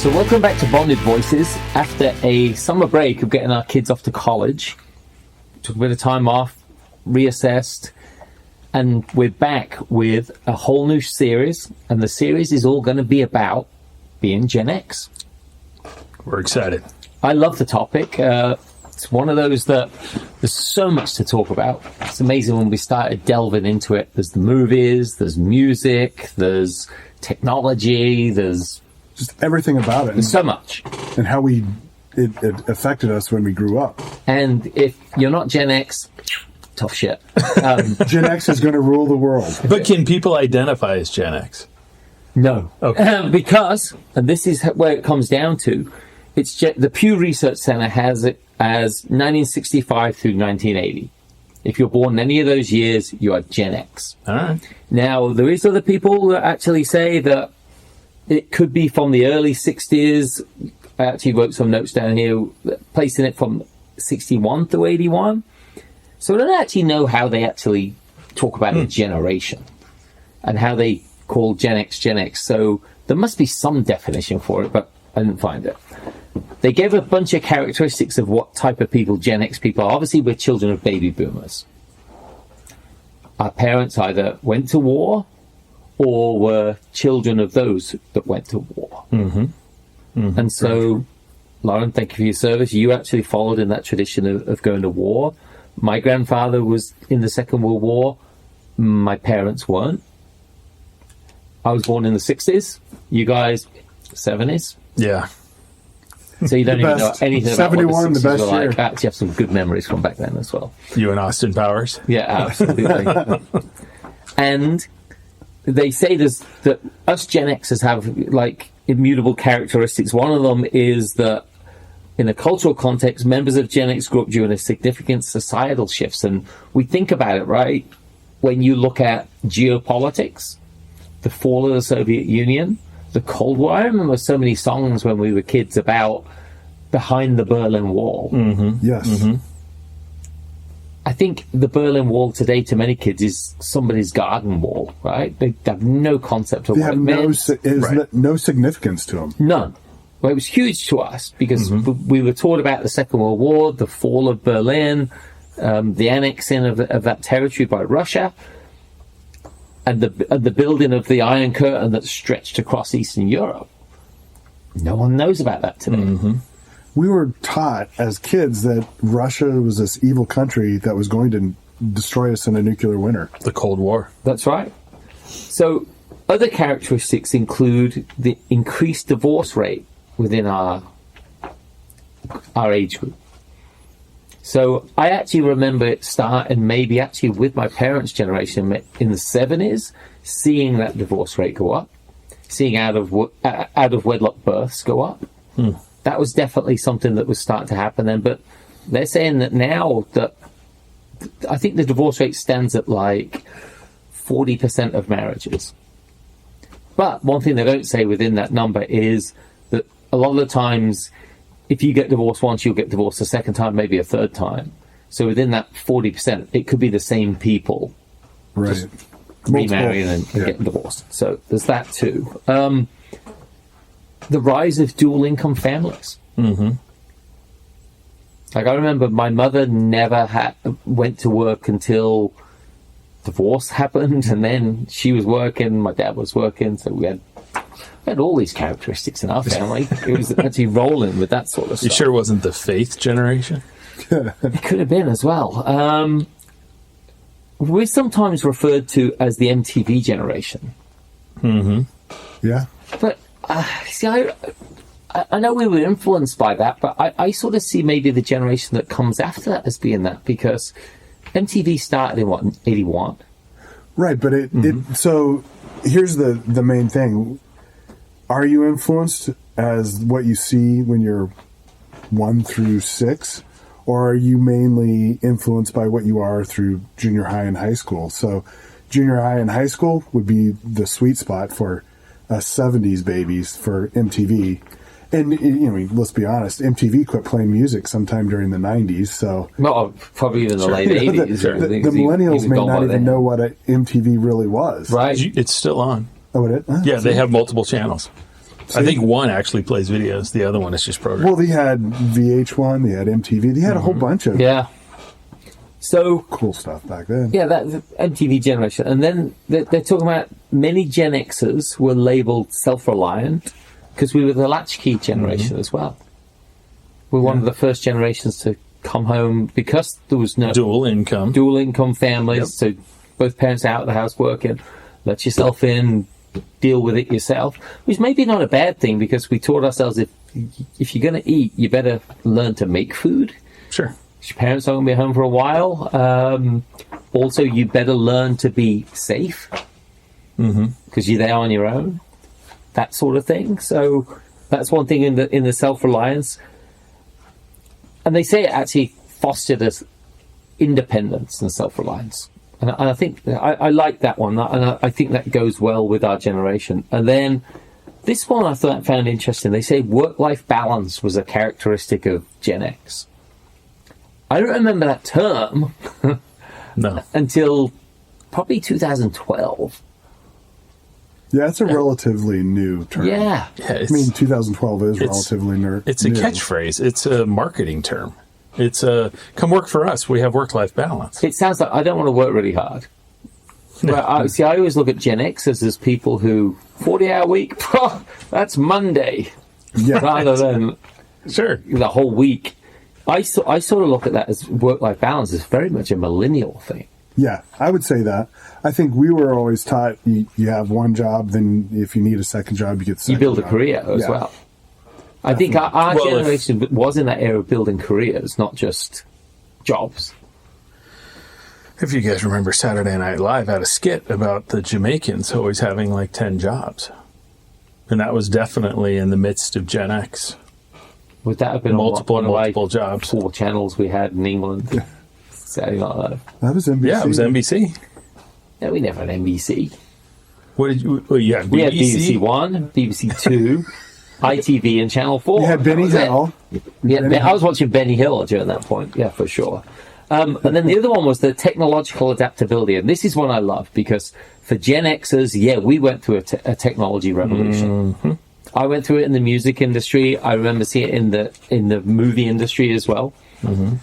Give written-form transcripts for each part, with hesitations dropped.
So welcome back to Bonded Voices. After a summer break of getting our kids off to college, took a bit of time off, reassessed, and we're back with a whole new series. And the series is all going to be about being Gen X. We're excited. I love the topic. It's one of those that there's so much to talk about. It's amazing when we started delving into it. There's the movies, there's music, there's technology, there's just everything about it. There's so much. And how it affected us when we grew up. And if you're not Gen X, tough shit. Gen X is going to rule the world. But can people identify as Gen X? No. Okay. Because, and this is where it comes down to, the Pew Research Center has it as 1965 through 1980. If you're born in any of those years, you are Gen X. All right. Now, there is other people that actually say that it could be from the early 60s. I actually wrote some notes down here, placing it from 61 through 81. So I don't actually know how they actually talk about a generation and how they call Gen X Gen X. So there must be some definition for it, but I didn't find it. They gave a bunch of characteristics of what type of people Gen X people are. Obviously, we're children of baby boomers. Our parents either went to war or were children of those that went to war. Mm-hmm. Mm-hmm. And so, Loren, thank you for your service. You actually followed in that tradition of going to war. My grandfather was in the Second World War. My parents weren't. I was born in the 60s. You guys, 70s. Yeah. So you don't even know anything about what the 60s the best were like. year. I actually have some good memories from back then as well. You and Austin Powers? Yeah, absolutely. And they say that us Gen Xers have like immutable characteristics. One of them is that in a cultural context, members of Gen X grew up during a significant societal shifts. And we think about it, right? When you look at geopolitics, the fall of the Soviet Union, the Cold War. I remember so many songs when we were kids about behind the Berlin Wall. Mm-hmm. Yes. Mm-hmm. I think the Berlin Wall today to many kids is somebody's garden wall, right? They have no concept of what it meant. No significance to them. None. Well, it was huge to us because we were taught about the Second World War, the fall of Berlin, the annexing of that territory by Russia, and the building of the Iron Curtain that stretched across Eastern Europe. No one knows about that today. Mm-hmm. We were taught as kids that Russia was this evil country that was going to destroy us in a nuclear winter. The Cold War. That's right. So other characteristics include the increased divorce rate within our age group. So I actually remember it starting maybe actually with my parents' generation in the 70s, seeing that divorce rate go up, seeing out of wedlock births go up. That was definitely something that was starting to happen then. But they're saying that now that I think the divorce rate stands at like 40% of marriages. But one thing they don't say within that number is that a lot of the times, if you get divorced once, you'll get divorced a second time, maybe a third time. So within that 40%, it could be the same people, right? Just remarrying and getting divorced. So there's that too. The rise of dual income families. Mm-hmm. Like I remember my mother never went to work until divorce happened, and then she was working, my dad was working, so we had all these characteristics in our family. It was actually rolling with that sort of stuff. You sure it wasn't the faith generation? It could have been as well. We're sometimes referred to as the MTV generation. Mm-hmm. Yeah. But, see, I know we were influenced by that, but I sort of see maybe the generation that comes after that as being that, because MTV started in, 81? Right, but so here's the main thing. Are you influenced as what you see when you're 1 through 6? Or are you mainly influenced by what you are through junior high and high school? So junior high and high school would be the sweet spot for 70s babies for MTV. And, let's be honest, MTV quit playing music sometime during the 90s, so... Well, probably even the late 80s. The millennials may not even know what MTV really was. Right. It's still on. Oh, it is? Yeah, they have multiple channels. I think one actually plays videos. The other one is just programmed. Well, they had VH1, they had MTV, they had a whole bunch of Yeah. So cool stuff back then. yeah, that's MTV generation, and then they're talking about many Gen Xers were labeled self-reliant because we were the latchkey generation as well. We're one of the first generations to come home because there was no Dual income families. So both parents out of the house working. Let yourself in, deal with it yourself, which maybe not a bad thing because we taught ourselves if you're going to eat, you better learn to make food. Sure. Your parents aren't going to be home for a while. Also, you better learn to be safe because you're there on your own. That sort of thing. So that's one thing in the self-reliance. And they say it actually fostered us independence and self-reliance. And I think I like that one. And I think that goes well with our generation. And then this one I found interesting. They say work-life balance was a characteristic of Gen X. I don't remember that term No. until probably 2012. Yeah, it's a relatively new term. Yeah. I mean, 2012 is relatively new. It's a catchphrase. It's a marketing term. It's a come work for us. We have work-life balance. It sounds like I don't want to work really hard. But I always look at Gen Xers as people who 40-hour week. That's Monday, Yeah. rather than Sure. the whole week. I sort of look at that as work-life balance as very much a millennial thing. Yeah, I would say that. I think we were always taught you have one job, then if you need a second job, you get the second You build a job. career as Yeah. well. I think our Well, generation was in that era of building careers, not just jobs. If you guys remember, Saturday Night Live had a skit about the Jamaicans always having like 10 jobs. And that was definitely in the midst of Gen X. Would that have been Multiple on one of jobs. like 4 channels we had in England? Saturday Night Live. That was NBC. Yeah, it was NBC. No, we never had NBC. What did you? Well, you had BBC. We had BBC One, BBC Two, ITV, and Channel 4. You had Benny That was it. Hill. Yeah, I was watching Benny Hill during that point. Yeah, for sure. And then the other one was the technological adaptability. And this is one I love because for Gen Xers, yeah, we went through a technology revolution. Mm-hmm. I went through it in the music industry. I remember seeing it in the movie industry as well. Mm-hmm.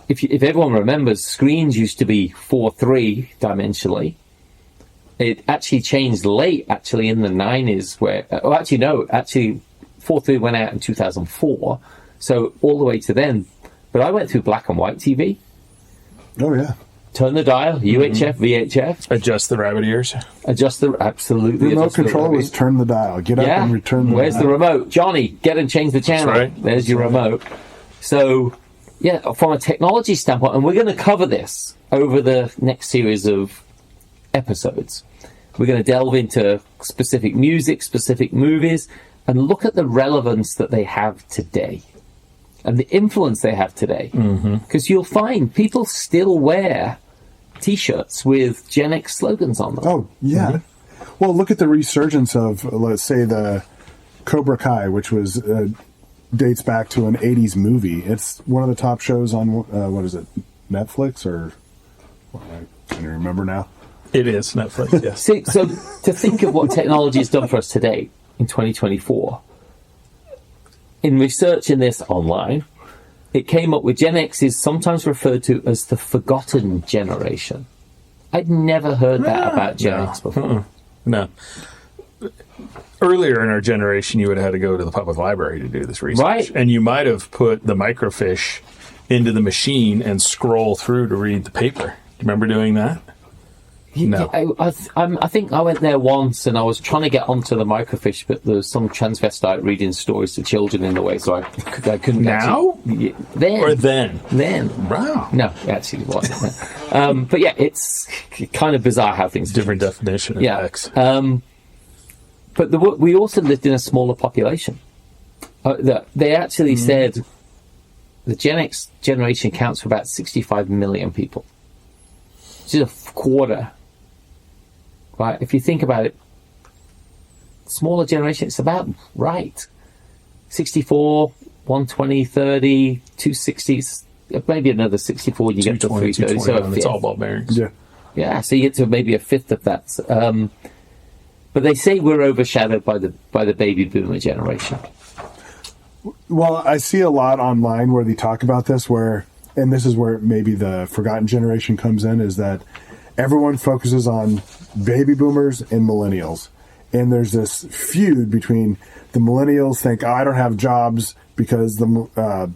If everyone remembers, screens used to be 4:3 dimensionally. It actually changed late, actually, in the 90s, where... Oh, actually, no. Actually, 4:3 went out in 2004. So all the way to then. But I went through black and white TV. Oh, yeah. Turn the dial, UHF, VHF. Adjust the rabbit ears. Adjust the... Absolutely. Remote adjust the control was turn the dial. Get up Yeah. and return the Where's dial. the remote? Johnny, get and change the channel. right. There's your remote. So, yeah, from a technology standpoint, and we're going to cover this over the next series of episodes. We're going to delve into specific music, specific movies, and look at the relevance that they have today and the influence they have today. Because you'll find people still wear T-shirts with Gen X slogans on them. Oh, yeah. Well, look at the resurgence of, let's say, the Cobra Kai, which was dates back to an 80s movie. It's one of the top shows on, what is it, Netflix? Or I can't even remember now. It is Netflix, yes. See, so to think of what technology has done for us today in 2024, in researching this online, it came up with Gen X is sometimes referred to as the forgotten generation. I'd never heard that about Gen X before. No. Earlier in our generation, you would have had to go to the public library to do this research. Right. And you might have put the microfiche into the machine and scroll through to read the paper. Do you remember doing that? No. I think I went there once and I was trying to get onto the microfiche, but there was some transvestite reading stories to children in the way, so I couldn't. Now? Actually, then. Or then? Then. Wow. No, actually, it wasn't. But yeah, it's kind of bizarre how things Different definition of Yeah. X. But we also lived in a smaller population. They actually said the Gen X generation counts for about 65 million people. Which is a quarter. Right? If you think about it, smaller generation, it's about right. 64, 120, 30, 260, maybe another 64, you get to 220, 330. So a it's all fifth. ball bearings. Yeah. Yeah, so you get to maybe a fifth of that. But they say we're overshadowed by the baby boomer generation. Well, I see a lot online where they talk about this, and this is where maybe the forgotten generation comes in, is that everyone focuses on baby boomers and millennials. And there's this feud between the millennials think, I don't have jobs because the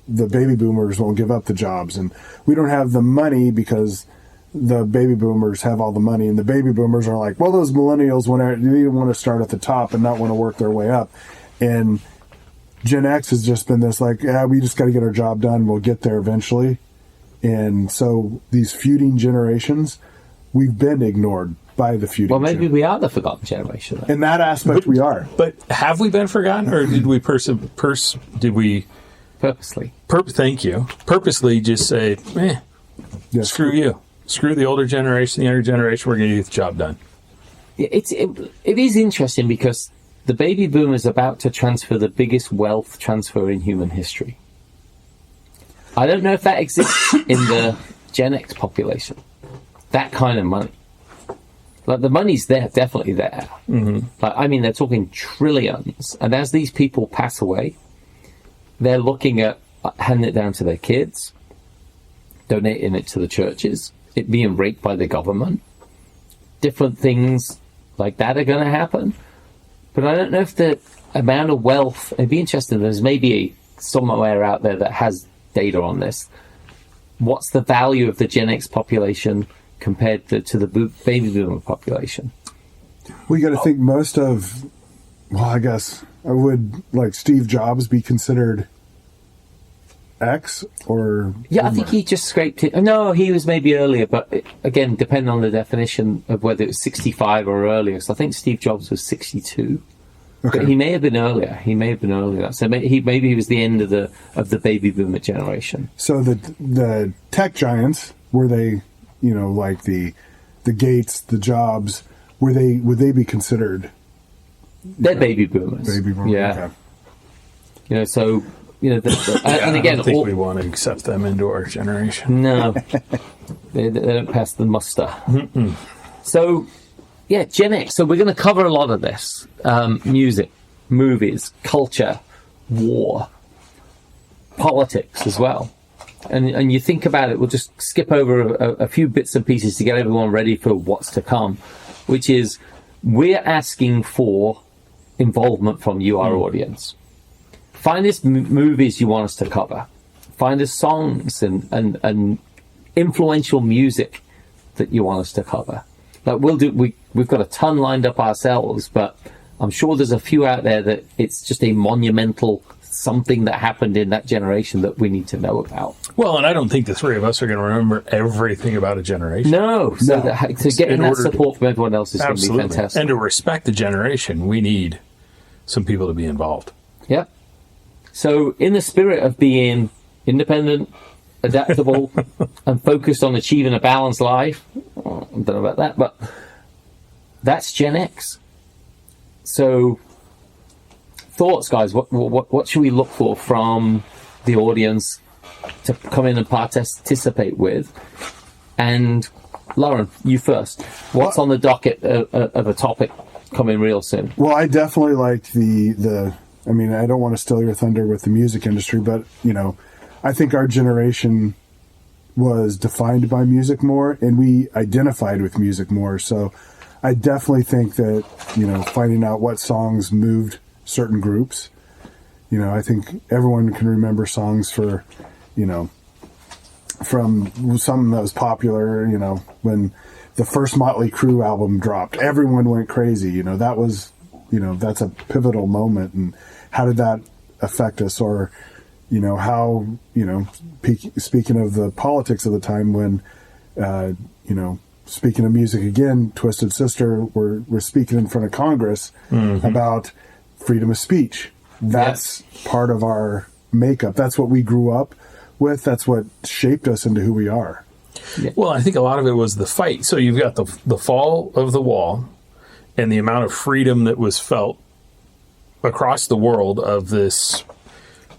baby boomers won't give up the jobs. And we don't have the money because the baby boomers have all the money. And the baby boomers are like, well, those millennials they want to start at the top and not want to work their way up. And Gen X has just been this like, yeah, we just got to get our job done. We'll get there eventually. And so these feuding generations, we've been ignored by the feuding. Well, maybe we are the forgotten generation. In that aspect, we are. But have we been forgotten, or did we Purposely. Thank you. Purposely just say, Yes. screw you. Screw the older generation, the younger generation, we're going to get the job done. Yeah, it is interesting because the baby boom is about to transfer the biggest wealth transfer in human history. I don't know if that exists in the Gen X population. That kind of money. Like, the money's there, definitely there. Mm-hmm. Like, I mean, they're talking trillions. And as these people pass away, they're looking at handing it down to their kids, donating it to the churches, it being raked by the government. Different things like that are going to happen. But I don't know if the amount of wealth, it'd be interesting, there's maybe somewhere out there that has data on this. What's the value of the Gen X population compared to the baby boomer population? We got to think most of, well, I guess, would like Steve Jobs be considered X or? Yeah, boomer? I think he just scraped it. No, he was maybe earlier, but again, depending on the definition of whether it was 65 or earlier. So I think Steve Jobs was 62. Okay. But he may have been earlier. So maybe he was the end of the baby boomer generation. So the tech giants, were they, like the Gates, the Jobs, would they be considered? They're baby boomers. Baby boomers. Yeah. Okay. So and again, I don't think we want to accept them into our generation. No, they don't pass the muster. Mm-mm. So. Yeah, Gen X. So we're going to cover a lot of this. Music, movies, culture, war, politics as well. And you think about it, we'll just skip over a few bits and pieces to get everyone ready for what's to come, which is we're asking for involvement from you, our audience. Find us movies you want us to cover. Find us songs and influential music that you want us to cover. Like we've got a ton lined up ourselves, but I'm sure there's a few out there that it's just a monumental something that happened in that generation that we need to know about. Well, and I don't think the three of us are going to remember everything about a generation. No. So to get that support from everyone else is going to be fantastic. And to respect the generation, we need some people to be involved. Yeah. So in the spirit of being independent, adaptable, and focused on achieving a balanced life, I don't know about that, but that's Gen X. So, thoughts, guys. What should we look for from the audience to come in and participate with? And Loren, you first. What's on the docket of a topic coming real soon? Well, I definitely liked the. I mean, I don't want to steal your thunder with the music industry, but I think our generation was defined by music more, and we identified with music more. So I definitely think that, finding out what songs moved certain groups, I think everyone can remember songs for, from something that was popular, when the first Motley Crue album dropped, everyone went crazy. That was, that's a pivotal moment. And how did that affect us? Or, how, speaking of the politics of the time when, speaking of music again, Twisted Sister, we're speaking in front of Congress about freedom of speech. That's part of our makeup. That's what we grew up with. That's what shaped us into who we are. Yeah. Well, I think a lot of it was the fight. So you've got the fall of the wall and the amount of freedom that was felt across the world of this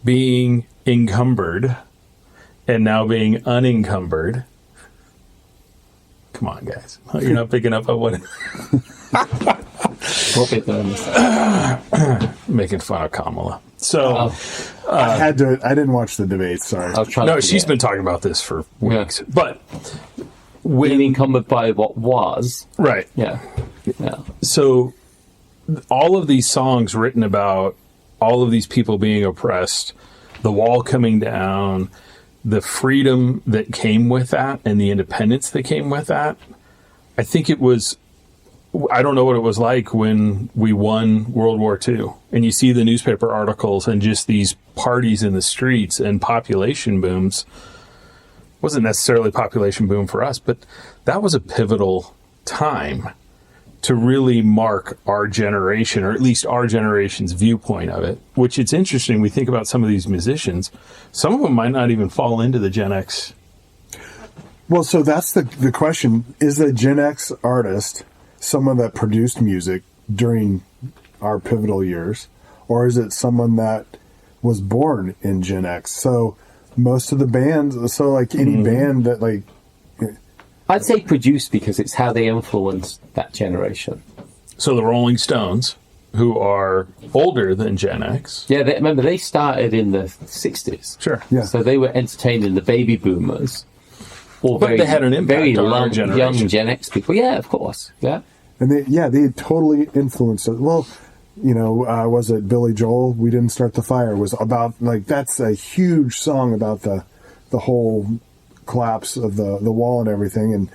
being encumbered and now being unencumbered. Come on, guys. You're not picking up on what... What bit did I miss? Making fun of Kamala. So I didn't watch the debate. Sorry. I was trying no, to she's forget. been talking about this for weeks. But Being encumbered by what was. right. Yeah. Yeah. So all of these songs written about all of these people being oppressed, the wall coming down, the freedom that came with that and the independence that came with that. I think it was, I don't know what it was like when we won World War II and you see the newspaper articles and just these parties in the streets and population booms. Wasn't necessarily population boom for us, but that was a pivotal time to really mark our generation, or at least our generation's viewpoint of it, which it's interesting. We think about some of these musicians. Some of them might not even fall into the Gen X. Well, so that's the question. Is the Gen X artist someone that produced music during our pivotal years? Or is it someone that was born in Gen X? So most of the bands, so like any band that like... I'd say produced because it's how they influenced that generation. So the Rolling Stones, who are older than Gen X. Yeah, remember, they started in the 60s. Sure. Yeah. So they were entertaining the baby boomers. Or But they had an impact very on our young generation. Gen X people. Yeah, of course. Yeah. And they totally influenced it. Well, was it Billy Joel? We Didn't Start the Fire was about, like, that's a huge song about the whole collapse of the wall and everything, and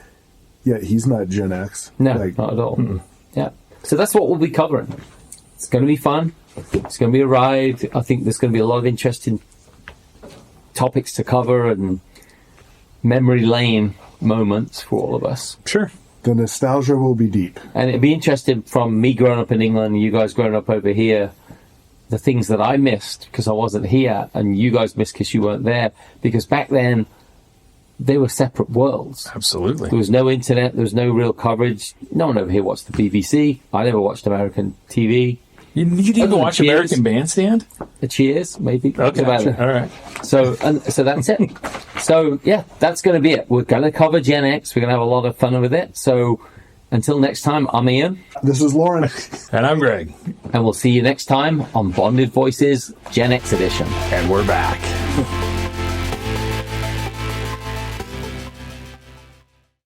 yet he's not Gen X. No, Like, not at all. Yeah. So that's what we'll be covering. It's going to be fun. It's going to be a ride. I think there's going to be a lot of interesting topics to cover and memory lane moments for all of us. Sure. the nostalgia will be deep. And it'd be interesting from me growing up in England and you guys growing up over here, the things that I missed because I wasn't here and you guys missed because you weren't there. Because back then, they were separate worlds. Absolutely. There was no internet. There was no real coverage. No one over here watched the BBC. I never watched American TV. You didn't even watch Cheers. American Bandstand? The Cheers, maybe. That's Okay, about sure. it. All right. So that's it. So, yeah, that's going to be it. We're going to cover Gen X. We're going to have a lot of fun with it. So until next time, I'm Ian. This is Loren. And I'm Greg. And we'll see you next time on Bonded Voices Gen X Edition. And we're back.